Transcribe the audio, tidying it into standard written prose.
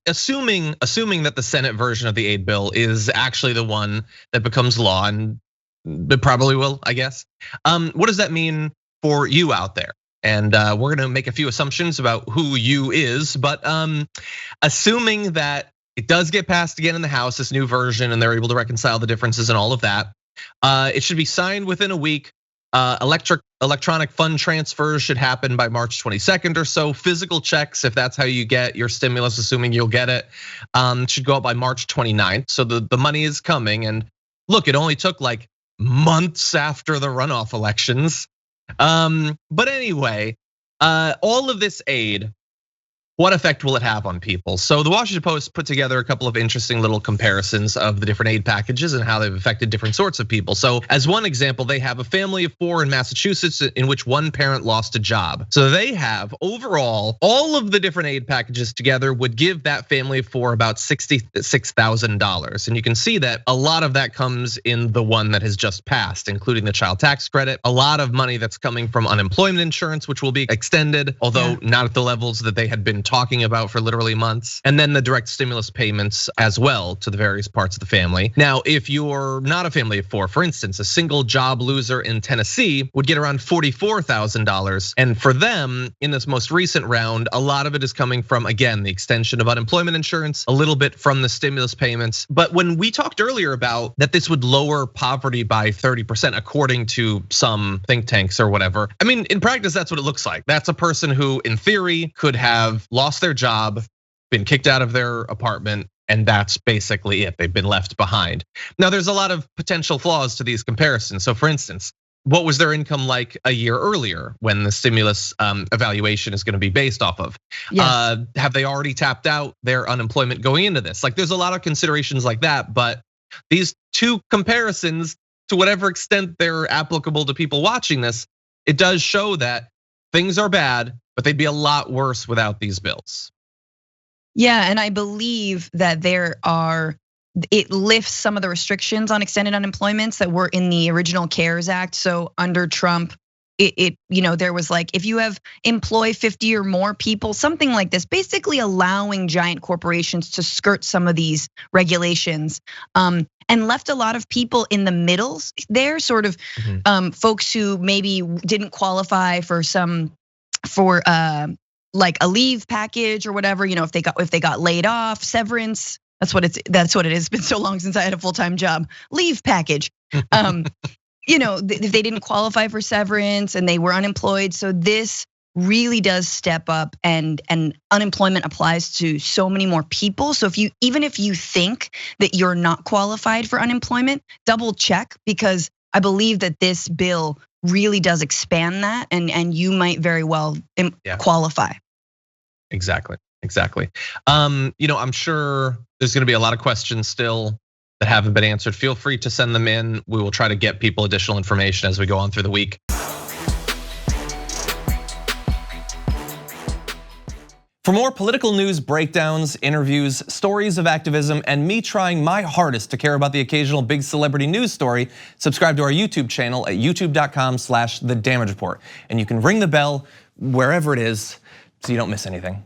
assuming that the Senate version of the aid bill is actually the one that becomes law, and it probably will, I guess. What does that mean for you out there? And we're gonna make a few assumptions about who you is, but assuming that it does get passed again in the House, this new version, and they're able to reconcile the differences and all of that, it should be signed within a week. Electronic fund transfers should happen by March 22nd or so. Physical checks, if that's how you get your stimulus, assuming you'll get it, should go out by March 29th. So the money is coming. And look, it only took like months after the runoff elections. But anyway, all of this aid, what effect will it have on people? So the Washington Post put together a couple of interesting little comparisons of the different aid packages and how they've affected different sorts of people. So as one example, they have a family of 4 in Massachusetts in which one parent lost a job. So they have overall, all of the different aid packages together would give that family of 4 about $66,000. And you can see that a lot of that comes in the one that has just passed, including the child tax credit, a lot of money that's coming from unemployment insurance, which will be extended, although not at the levels that they had been talking about for literally months, and then the direct stimulus payments as well to the various parts of the family. Now, if you're not a family of 4, for instance, a single job loser in Tennessee would get around $44,000. And for them, in this most recent round, a lot of it is coming from, again, the extension of unemployment insurance, a little bit from the stimulus payments. But when we talked earlier about that this would lower poverty by 30%, according to some think tanks or whatever, I mean, in practice, that's what it looks like. That's a person who, in theory, could have lost their job, been kicked out of their apartment, and that's basically it. They've been left behind. Now, there's a lot of potential flaws to these comparisons. So for instance, what was their income like a year earlier when the stimulus evaluation is gonna be based off of? Yes. Have they already tapped out their unemployment going into this? Like, there's a lot of considerations like that, but these two comparisons, to whatever extent they're applicable to people watching this, it does show that things are bad, but they'd be a lot worse without these bills. Yeah, and I believe that it lifts some of the restrictions on extended unemployments that were in the original CARES Act. So under Trump, there was like, if you have employ 50 or more people, something like this, basically allowing giant corporations to skirt some of these regulations. And left a lot of people in the middles there, sort of folks who maybe didn't qualify for like a leave package or whatever, if they got laid off, severance. That's what it is. It's been so long since I had a full-time job. Leave package. If they didn't qualify for severance and they were unemployed. So this really does step up, and unemployment applies to so many more people. So even if you think that you're not qualified for unemployment, double check, because I believe that this bill really does expand that, and you might very well qualify. Exactly. I'm sure there's gonna be a lot of questions still that haven't been answered. Feel free to send them in. We will try to get people additional information as we go on through the week. For more political news breakdowns, interviews, stories of activism, and me trying my hardest to care about the occasional big celebrity news story, subscribe to our YouTube channel at youtube.com/The Damage Report. And you can ring the bell wherever it is so you don't miss anything.